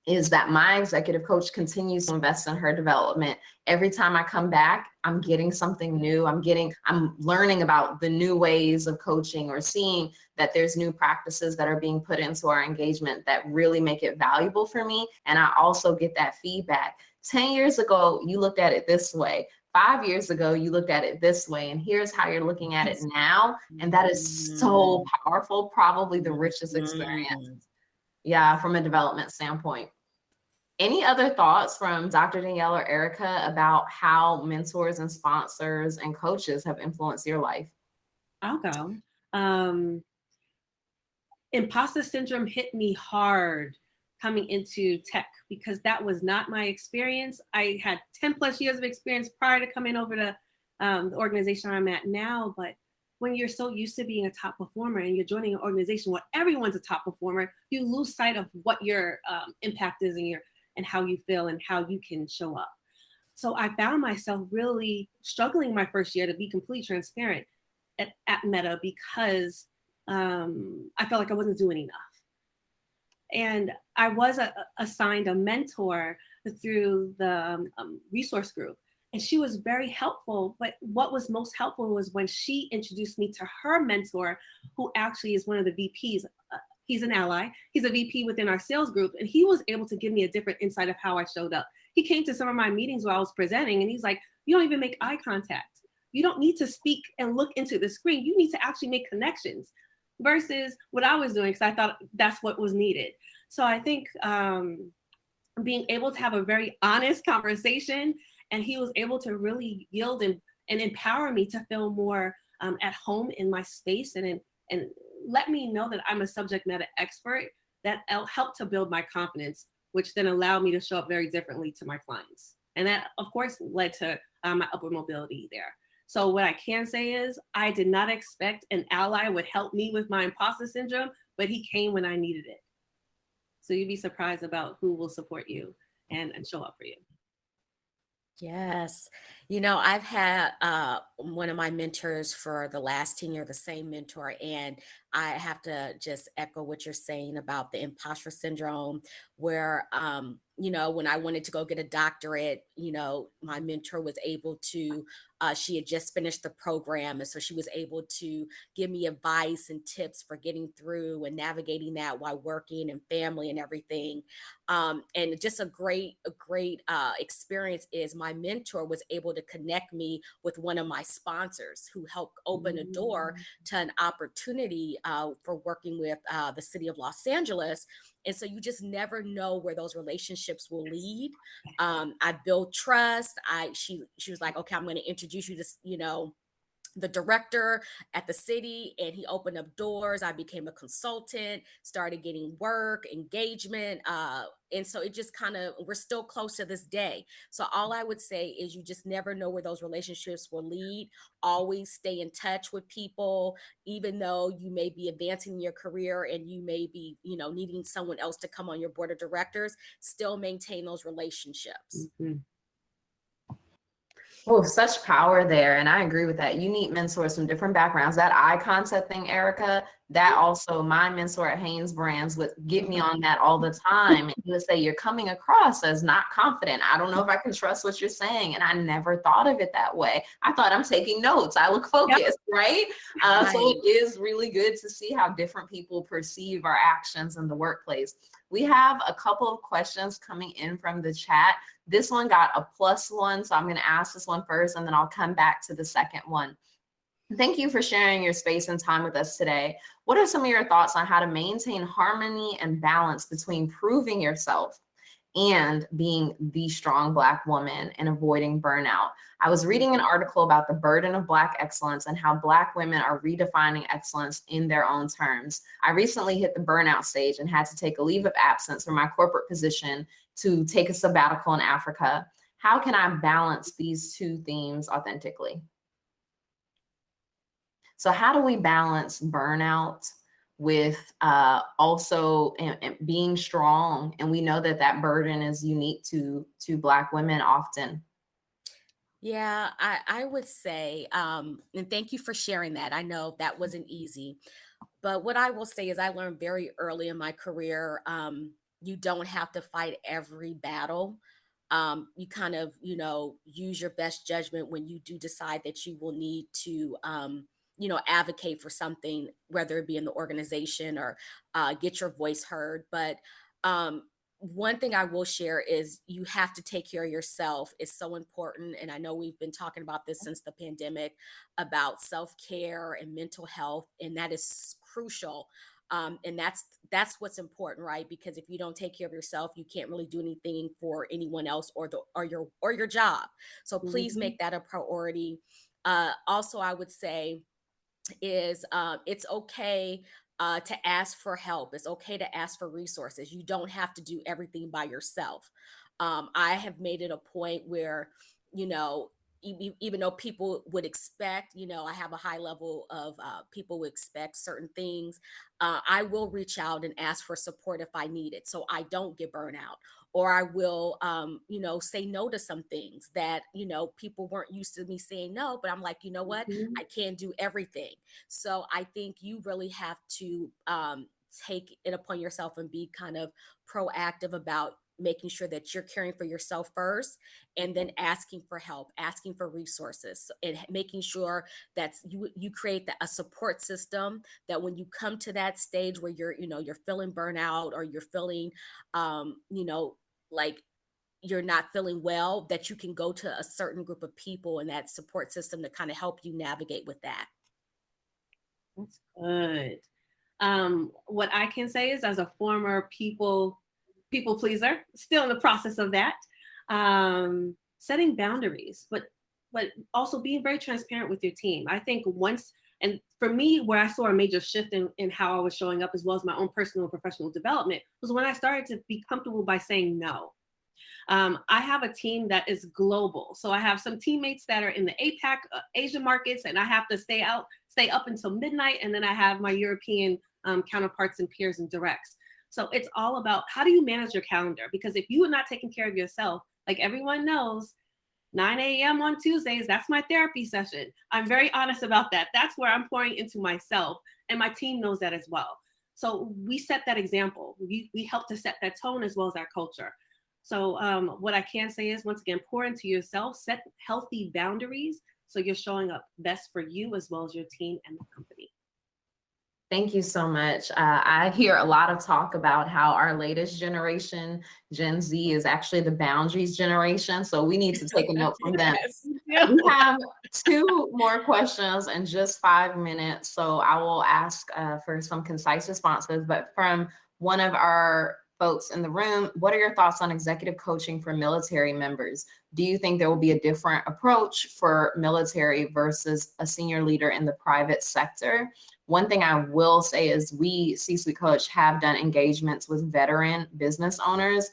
is that my executive coach continues to invest in her development. Every time I come back, I'm getting something new. I'm learning about the new ways of coaching, or seeing that there's new practices that are being put into our engagement that really make it valuable for me. And I also get that feedback. 10 years ago, you looked at it this way. 5 years ago, you looked at it this way, and here's how you're looking at it now. And that is so powerful, probably the richest experience. Yeah, from a development standpoint. Any other thoughts from Dr. Danielle or Erika about how mentors and sponsors and coaches have influenced your life? I'll go. Imposter syndrome hit me hard coming into tech, because that was not my experience. I had 10 plus years of experience prior to coming over to the organization I'm at now. But when you're so used to being a top performer and you're joining an organization where everyone's a top performer, you lose sight of what your impact is and how you feel and how you can show up. So I found myself really struggling my first year, to be completely transparent, at Meta, because I felt like I wasn't doing enough. And I was assigned a mentor through the resource group, and she was very helpful. But what was most helpful was when she introduced me to her mentor, who actually is one of the VPs. He's an ally. He's a VP within our sales group, and he was able to give me a different insight of how I showed up. He came to some of my meetings where I was presenting, and he's like, you don't even make eye contact. You don't need to speak and look into the screen. You need to actually make connections, versus what I was doing, because I thought that's what was needed. So I think being able to have a very honest conversation, and he was able to really yield and empower me to feel more at home in my space, and let me know that I'm a subject matter expert, that helped to build my confidence, which then allowed me to show up very differently to my clients. And that, of course, led to my upward mobility there. So what I can say is, I did not expect an ally would help me with my imposter syndrome, but he came when I needed it. So you'd be surprised about who will support you and show up for you. Yes. I've had one of my mentors for the last 10 years, the same mentor, and I have to just echo what you're saying about the imposter syndrome, where, when I wanted to go get a doctorate, my mentor was able to, she had just finished the program. And so she was able to give me advice and tips for getting through and navigating that while working and family and everything. And just a great experience is my mentor was able to connect me with one of my sponsors, who helped open a door to an opportunity for working with the city of Los Angeles. And so you just never know where those relationships will lead. I built trust. She was like, okay, I'm going to introduce you to, the director at the city, and he opened up doors. I became a consultant, started getting work, engagement. And so it just we're still close to this day. So all I would say is, you just never know where those relationships will lead. Always stay in touch with people, even though you may be advancing in your career and you may be, needing someone else to come on your board of directors, still maintain those relationships. Mm-hmm. Oh, such power there. And I agree with that. You need mentors from different backgrounds. That eye concept thing, Erika, that also, my mentor at Hanes Brands would get me on that all the time. And he would say, you're coming across as not confident. I don't know if I can trust what you're saying. And I never thought of it that way. I thought, I'm taking notes. I look focused, right? So it is really good to see how different people perceive our actions in the workplace. We have a couple of questions coming in from the chat. This one got a +1, so I'm going to ask this one first, and then I'll come back to the second one. Thank you for sharing your space and time with us today. What are some of your thoughts on how to maintain harmony and balance between proving yourself and being the strong Black woman and avoiding burnout? I was reading an article about the burden of Black excellence and how Black women are redefining excellence in their own terms. I recently hit the burnout stage and had to take a leave of absence from my corporate position to take a sabbatical in Africa. How can I balance these two themes authentically? So how do we balance burnout with also being strong? And we know that that burden is unique to Black women often. Yeah, I would say, and thank you for sharing that. I know that wasn't easy, but what I will say is I learned very early in my career, you don't have to fight every battle. You kind of, use your best judgment when you do decide that you will need to, advocate for something, whether it be in the organization or get your voice heard. But um, one thing I will share is you have to take care of yourself. It's so important. And I know we've been talking about this since the pandemic about self-care and mental health, and that is crucial. And that's what's important, right? Because if you don't take care of yourself, you can't really do anything for anyone else or your job. So please make that a priority. Also, I would say is it's okay to ask for help. It's okay to ask for resources. You don't have to do everything by yourself. I have made it a point where, you know, even though people would expect, I have a high level of people would expect certain things, I will reach out and ask for support if I need it so I don't get burnt out. Or I will, say no to some things that, people weren't used to me saying no, but I'm like, you know what? I can't do everything. So I think you really have to take it upon yourself and be kind of proactive about making sure that you're caring for yourself first, and then asking for help, asking for resources, and making sure that you create a support system that when you come to that stage where you're feeling burnout, or you're feeling like you're not feeling well, that you can go to a certain group of people in that support system to kind of help you navigate with that. That's good. What I can say is, as a former people pleaser, still in the process of that, setting boundaries, but also being very transparent with your team. I think and for me, where I saw a major shift in how I was showing up, as well as my own personal and professional development, was when I started to be comfortable by saying no. I have a team that is global. So I have some teammates that are in the APAC, Asia markets, and I have to stay up until midnight. And then I have my European counterparts and peers and directs. So it's all about, how do you manage your calendar? Because if you are not taking care of yourself, like everyone knows, 9 a.m. on Tuesdays, that's my therapy session. I'm very honest about that. That's where I'm pouring into myself, and my team knows that as well. So we set that example. We help to set that tone, as well as our culture. So what I can say is, once again, pour into yourself, set healthy boundaries so you're showing up best for you as well as your team and the company. Thank you so much. I hear a lot of talk about how our latest generation, Gen Z, is actually the boundaries generation. So we need to take a note from them. Yes. We have 2 more questions in just 5 minutes. So I will ask for some concise responses. But from one of our folks in the room, what are your thoughts on executive coaching for military members? Do you think there will be a different approach for military versus a senior leader in the private sector? One thing I will say is we, C-Suite Coach, have done engagements with veteran business owners.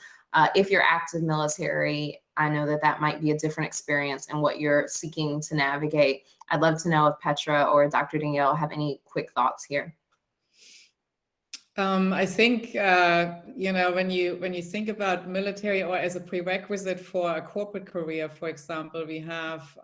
If you're active military, I know that might be a different experience in what you're seeking to navigate. I'd love to know if Petra or Dr. Danielle have any quick thoughts here. I think, when you think about military, or as a prerequisite for a corporate career, for example, we have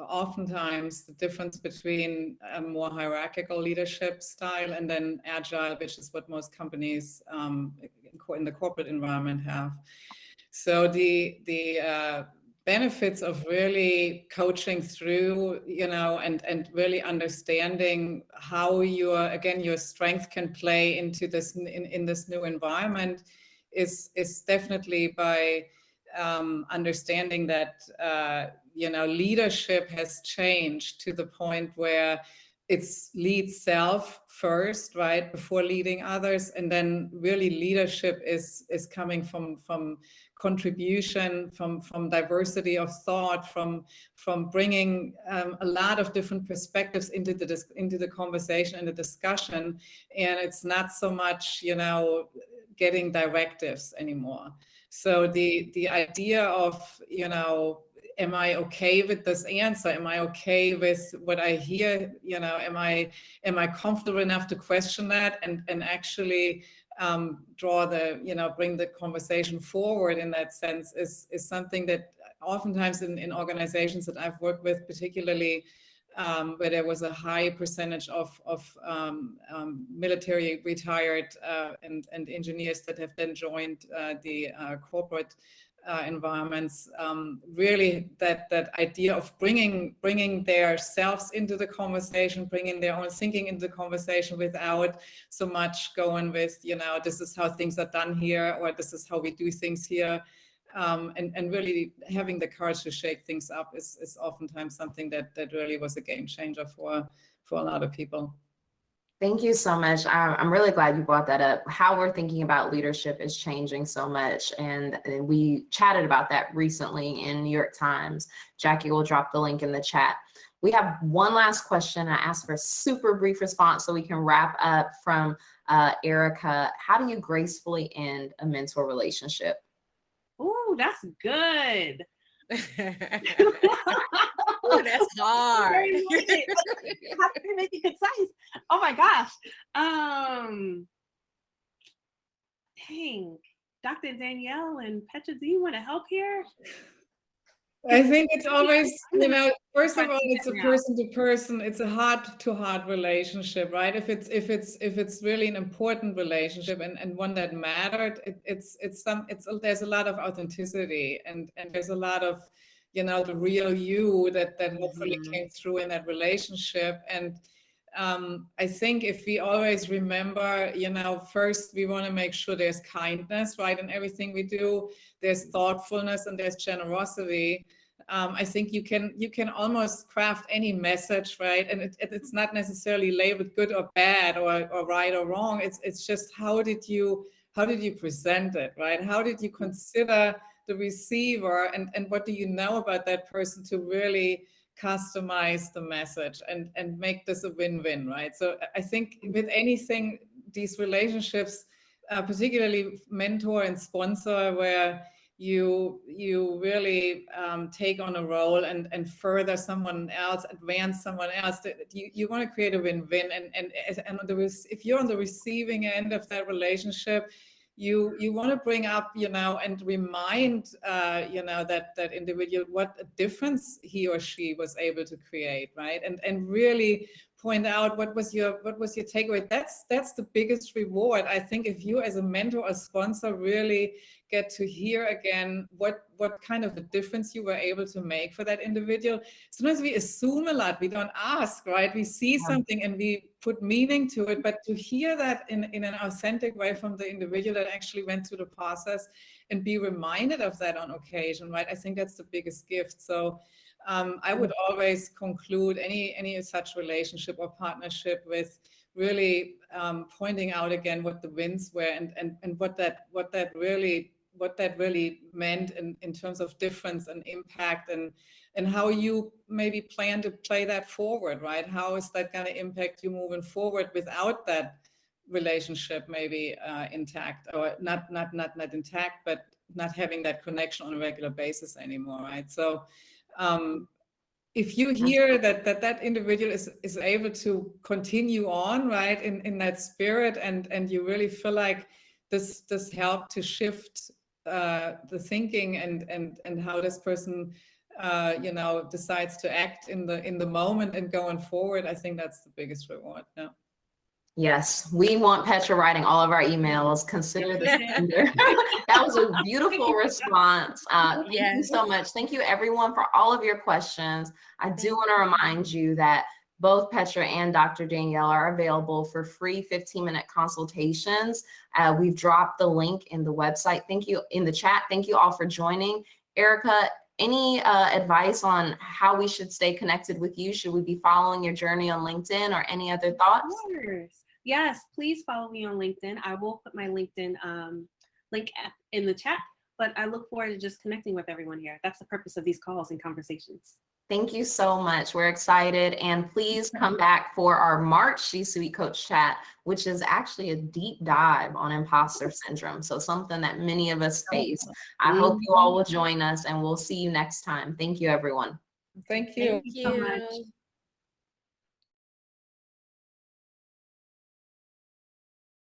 oftentimes the difference between a more hierarchical leadership style and then agile, which is what most companies in the corporate environment have. So the benefits of really coaching through, and really understanding how your strength can play into this in this new environment is definitely by understanding that, leadership has changed to the point where it's lead self first, right, before leading others, and then really leadership is coming from contribution, from diversity of thought, from bringing a lot of different perspectives into the conversation and the discussion, and it's not so much getting directives anymore. So the idea of am I okay with this answer? Am I okay with what I hear? Am I comfortable enough to question that and actually bring the conversation forward in that sense is something that oftentimes in organizations that I've worked with, particularly where there was a high percentage of military retired and engineers that have then joined the corporate environments, really that idea of bringing their selves into the conversation, bringing their own thinking into the conversation without so much going with, this is how things are done here, or this is how we do things here. And really having the courage to shake things up is oftentimes something that really was a game changer for a lot of people. Thank you so much. I'm really glad you brought that up. How we're thinking about leadership is changing so much. And we chatted about that recently in New York Times. Jackie will drop the link in the chat. We have one last question. I asked for a super brief response so we can wrap up from Erika. How do you gracefully end a mentor relationship? Ooh, that's good. Ooh, that's hard. How can I make it concise? Oh my gosh. Dang. Dr. Danielle and Petra, do you want to help here? I think it's always, first of all, it's a person to person, it's a heart to heart relationship, right? If it's really an important relationship and one that mattered, there's a lot of authenticity and there's a lot of, the real you that hopefully came through in that relationship. And I think if we always remember, first we want to make sure there's kindness, right, in everything we do. There's thoughtfulness and there's generosity. I think you can almost craft any message, right, and it's not necessarily labeled good or bad or right or wrong. It's just how did you present it, right? How did you consider the receiver and what do you know about that person to really customize the message and make this a win-win, right? So I think with anything, these relationships, particularly mentor and sponsor, where you really take on a role and further someone else, advance someone else, you want to create a win-win. And if you're on the receiving end of that relationship, you want to bring up, and remind, that individual what a difference he or she was able to create, right? And really point out what was your takeaway. That's the biggest reward. I think if you as a mentor or sponsor really get to hear again what kind of a difference you were able to make for that individual. Sometimes we assume a lot, we don't ask, right? We see something and we put meaning to it, but to hear that in an authentic way from the individual that actually went through the process and be reminded of that on occasion, right? I think that's the biggest gift. So I would always conclude any such relationship or partnership with really pointing out again what the wins were and what that really meant in terms of difference and impact and how you maybe plan to play that forward, right? How is that going to impact you moving forward without that relationship maybe intact, or not intact, but not having that connection on a regular basis anymore, right? So if you hear that individual is able to continue on, right, in that spirit, and you really feel like this helped to shift the thinking and how this person decides to act in the moment and going forward, I think that's the biggest reward. Yeah. Yes, we want Petra writing all of our emails. Consider the sender. That was a beautiful response. Thank you so much. Thank you everyone for all of your questions. I do want to remind you that both Petra and Dr. Danielle are available for free 15-minute consultations. We've dropped the link in the website. Thank you in the chat. Thank you all for joining. Erika, any advice on how we should stay connected with you? Should we be following your journey on LinkedIn, or any other thoughts? Of course. Yes, please follow me on LinkedIn. I will put my LinkedIn link in the chat, but I look forward to just connecting with everyone here. That's the purpose of these calls and conversations. Thank you so much. We're excited. And please come back for our March C-Suite Coach Chat, which is actually a deep dive on imposter syndrome. So something that many of us face. I hope you all will join us, and we'll see you next time. Thank you, everyone. Thank you. Thank you so much.